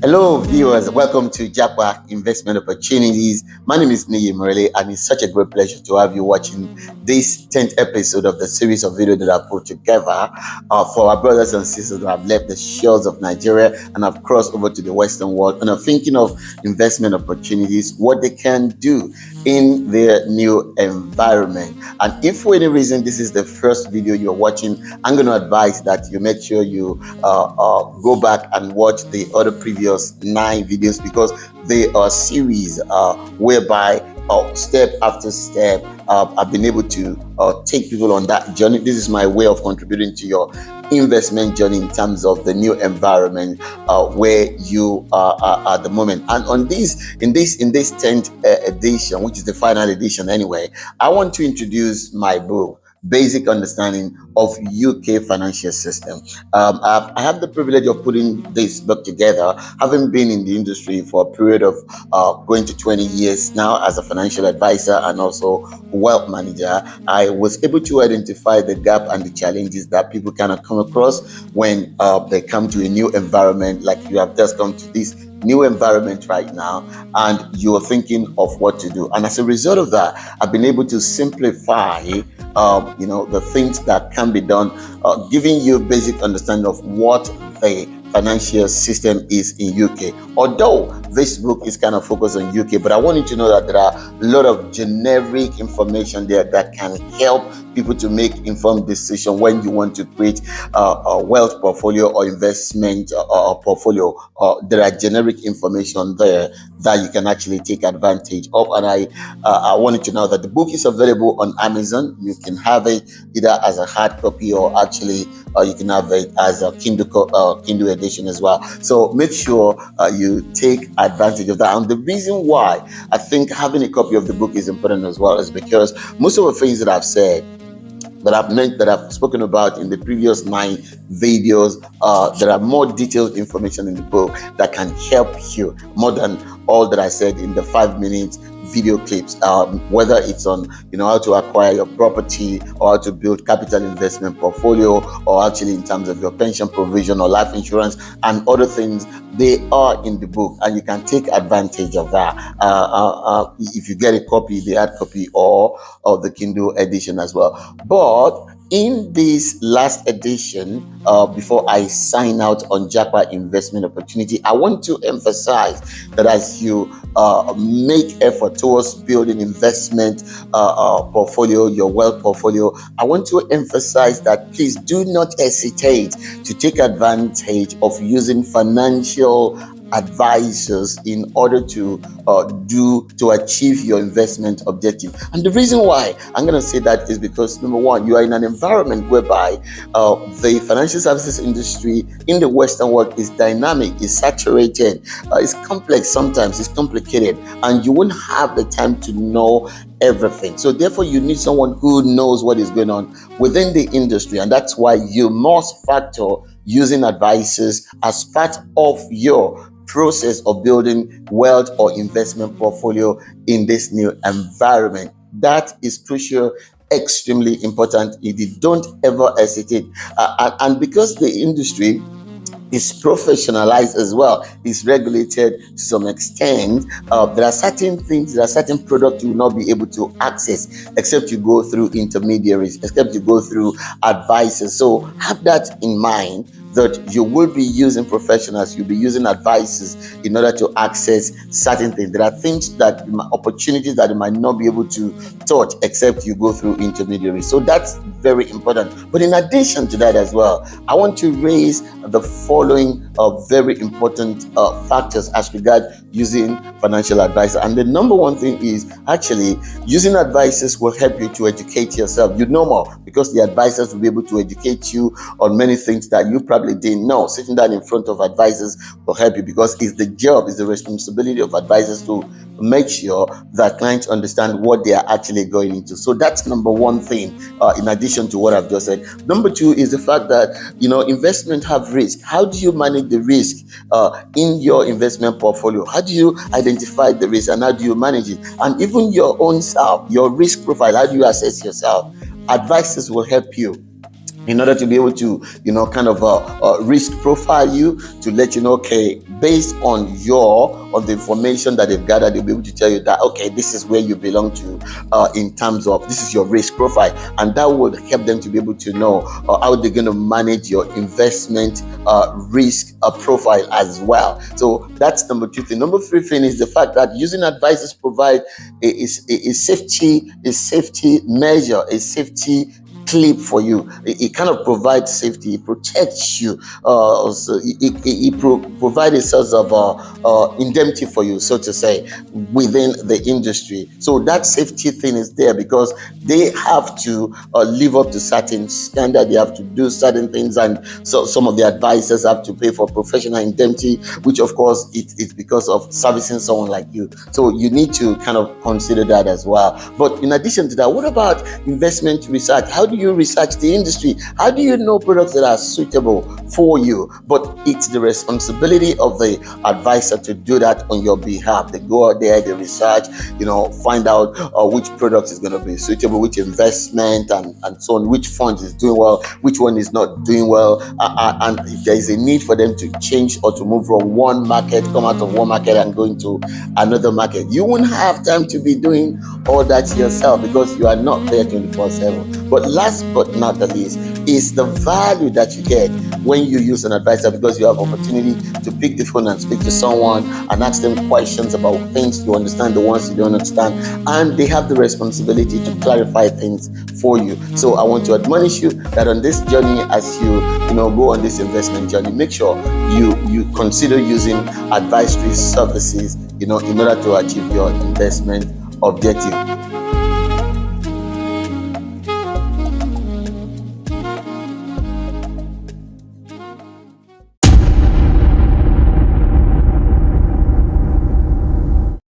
Hello, viewers. Welcome to Japa Investment Opportunities. My name is Niyi, and it's such a great pleasure to have you watching this 10th episode of the series of videos that I've put together for our brothers and sisters that have left the shores of Nigeria and have crossed over to the Western world and are thinking of investment opportunities, what they can do in their new environment. And if for any reason this is the first video you're watching, I'm going to advise that you make sure you go back and watch the other previous 9 videos, because they are series whereby step after step I've been able to take people on that journey. This is my way of contributing to your investment journey in terms of the new environment where you are at the moment. And on this in this 10th edition, which is the final edition anyway, I want to introduce my book, Basic Understanding of UK Financial System. I have the privilege of putting this book together, having been in the industry for a period of going to 20 years now as a financial advisor and also wealth manager. I was able to identify the gap and the challenges that people cannot come across when they come to a new environment, like you have just come to this new environment right now, and you are thinking of what to do. And as a result of that, I've been able to simplify the things that can be done, giving you basic understanding of what the financial system is in UK. Although this book is kind of focused on UK, but I want you to know that there are a lot of generic information there that can help people to make informed decision when you want to create a wealth portfolio or investment portfolio. There are generic information there that you can actually take advantage of. And I wanted to know that the book is available on Amazon. You can have it either as a hard copy or actually you can have it as a Kindle edition as well. So make sure you take advantage of that. And the reason why I think having a copy of the book is important as well is because most of the things that I've said, that I've spoken about in the previous 9 videos, there are more detailed information in the book that can help you more than all that I said in the 5-minute video clips, whether it's on how to acquire your property or how to build capital investment portfolio, or actually in terms of your pension provision or life insurance and other things. They are in the book and you can take advantage of that if you get a copy, the hard copy or the Kindle edition as well. But in this last edition, before I sign out on Japa Investment Opportunity, I want to emphasize that as you make effort towards building investment portfolio, your wealth portfolio, I want to emphasize that please do not hesitate to take advantage of using financial advisors in order to achieve your investment objective. And the reason why I'm going to say that is because, number one, you are in an environment whereby the financial services industry in the Western world is dynamic, is saturated, it's complex, sometimes it's complicated, and you won't have the time to know everything. So therefore you need someone who knows what is going on within the industry, and that's why you must factor using advisors as part of your process of building wealth or investment portfolio in this new environment. That is crucial, extremely important. You don't ever hesitate, and because the industry is professionalized as well, is regulated to some extent, there are certain things, there are certain products you will not be able to access except you go through intermediaries, except you go through advisors. So have that in mind, that you will be using professionals, you'll be using advisors in order to access certain things. There are things that opportunities that you might not be able to touch except you go through intermediaries. So that's very important. But in addition to that as well, I want to raise the following very important factors as regard using financial advisor. And the number one thing is actually using advisors will help you to educate yourself. You know more because the advisors will be able to educate you on many things that you probably didn't know. Sitting down in front of advisors will help you because it's the responsibility of advisors to make sure that clients understand what they are actually going into. So that's number one thing, in addition to what I've just said. Number two is the fact that investment have risk. How do you manage the risk in your investment portfolio? How do you identify the risk and how do you manage it? And even your own self, your risk profile, how do you assess yourself? Advisors will help you in order to be able to, kind of risk profile you, to let you know, okay, based on the information that they've gathered, they'll be able to tell you that, okay, this is where you belong to, in terms of this is your risk profile, and that would help them to be able to know how they're going to manage your investment risk profile as well. So that's number 2 thing. Number 3 thing is the fact that using advisors provide a safety measure, a safety clip for you. It kind of provides safety. It protects you. So it provides a sort of indemnity for you, so to say, within the industry. So that safety thing is there because they have to live up to certain standard. They have to do certain things, and so some of the advisors have to pay for professional indemnity, which of course it's because of servicing someone like you. So you need to kind of consider that as well. But in addition to that, what about investment research? How do you research the industry? How do you know products that are suitable for you? But it's the responsibility of the advisor to do that on your behalf. They go out there, they research, find out which product is going to be suitable, which investment and so on, which fund is doing well, which one is not doing well, and if there is a need for them to change or to move from one market, come out of one market and go into another market. You won't have time to be doing all that yourself because you are not there 24/7. But last but not the least is the value that you get when you use an advisor, because you have opportunity to pick the phone and speak to someone and ask them questions about things you understand, the ones you don't understand, and they have the responsibility to clarify things for you. So I want to admonish you that on this journey, as you go on this investment journey, make sure you consider using advisory services in order to achieve your investment objective.